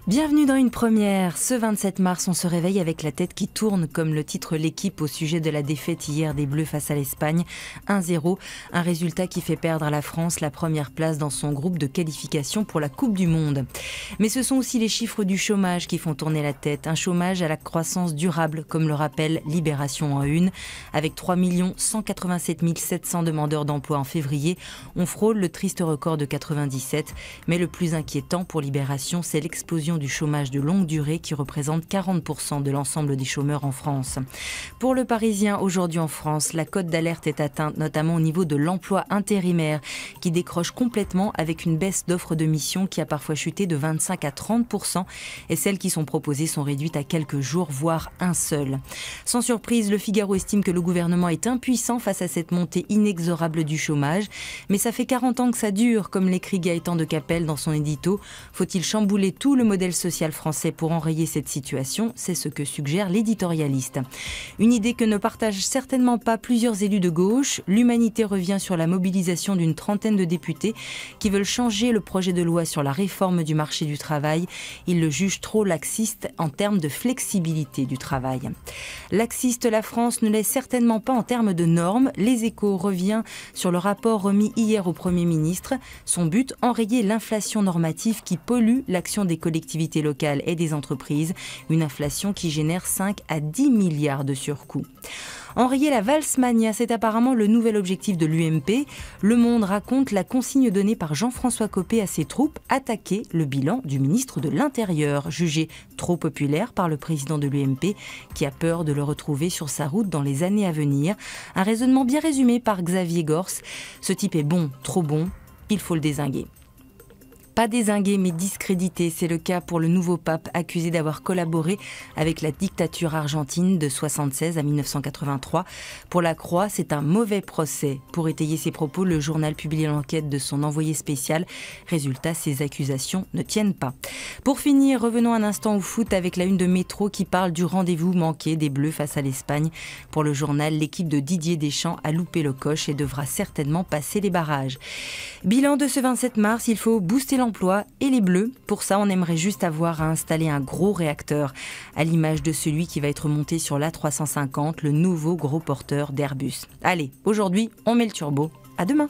Bienvenue dans une première. Ce 27 mars, on se réveille avec la tête qui tourne, comme le titre L'Équipe au sujet de la défaite hier des Bleus face à l'Espagne. 1-0, un résultat qui fait perdre à la France la première place dans son groupe de qualification pour la Coupe du Monde. Mais ce sont aussi les chiffres du chômage qui font tourner la tête. Un chômage à la croissance durable, comme le rappelle Libération en une. Avec 3 187 700 demandeurs d'emploi en février, on frôle le triste record de 97. Mais le plus inquiétant pour Libération, c'est l'explosion du chômage de longue durée qui représente 40% de l'ensemble des chômeurs en France. Pour le Parisien, aujourd'hui en France, la cote d'alerte est atteinte notamment au niveau de l'emploi intérimaire qui décroche complètement avec une baisse d'offres de mission qui a parfois chuté de 25 à 30% et celles qui sont proposées sont réduites à quelques jours, voire un seul. Sans surprise, le Figaro estime que le gouvernement est impuissant face à cette montée inexorable du chômage. Mais ça fait 40 ans que ça dure, comme l'écrit Gaëtan de Capelle dans son édito. Faut-il chambouler tout le modèle social français pour enrayer cette situation? C'est ce que suggère l'éditorialiste. Une idée que ne partagent certainement pas plusieurs élus de gauche. L'Humanité revient sur la mobilisation d'une trentaine de députés qui veulent changer le projet de loi sur la réforme du marché du travail. Ils le jugent trop laxiste en termes de flexibilité du travail. Laxiste, la France ne l'est certainement pas en termes de normes. Les Échos revient sur le rapport remis hier au Premier ministre. Son but, enrayer l'inflation normative qui pollue l'action des collectivités locales et des entreprises, une inflation qui génère 5 à 10 milliards de surcoûts. Enrayer la valse mania, c'est apparemment le nouvel objectif de l'UMP. Le Monde raconte la consigne donnée par Jean-François Copé à ses troupes, attaquer le bilan du ministre de l'Intérieur, jugé trop populaire par le président de l'UMP, qui a peur de le retrouver sur sa route dans les années à venir. Un raisonnement bien résumé par Xavier Gors. Ce type est bon, trop bon, il faut le dézinguer. Pas dézingué mais discrédité, c'est le cas pour le nouveau pape accusé d'avoir collaboré avec la dictature argentine de 1976 à 1983. Pour la Croix, c'est un mauvais procès. Pour étayer ses propos, le journal publie l'enquête de son envoyé spécial. Résultat, ces accusations ne tiennent pas. Pour finir, revenons un instant au foot avec la une de Métro qui parle du rendez-vous manqué des Bleus face à l'Espagne. Pour le journal, l'équipe de Didier Deschamps a loupé le coche et devra certainement passer les barrages. Bilan de ce 27 mars, il faut booster l'emploi et les Bleus. Pour ça, on aimerait juste avoir à installer un gros réacteur, à l'image de celui qui va être monté sur l'A350, le nouveau gros porteur d'Airbus. Allez, aujourd'hui, on met le turbo. À demain.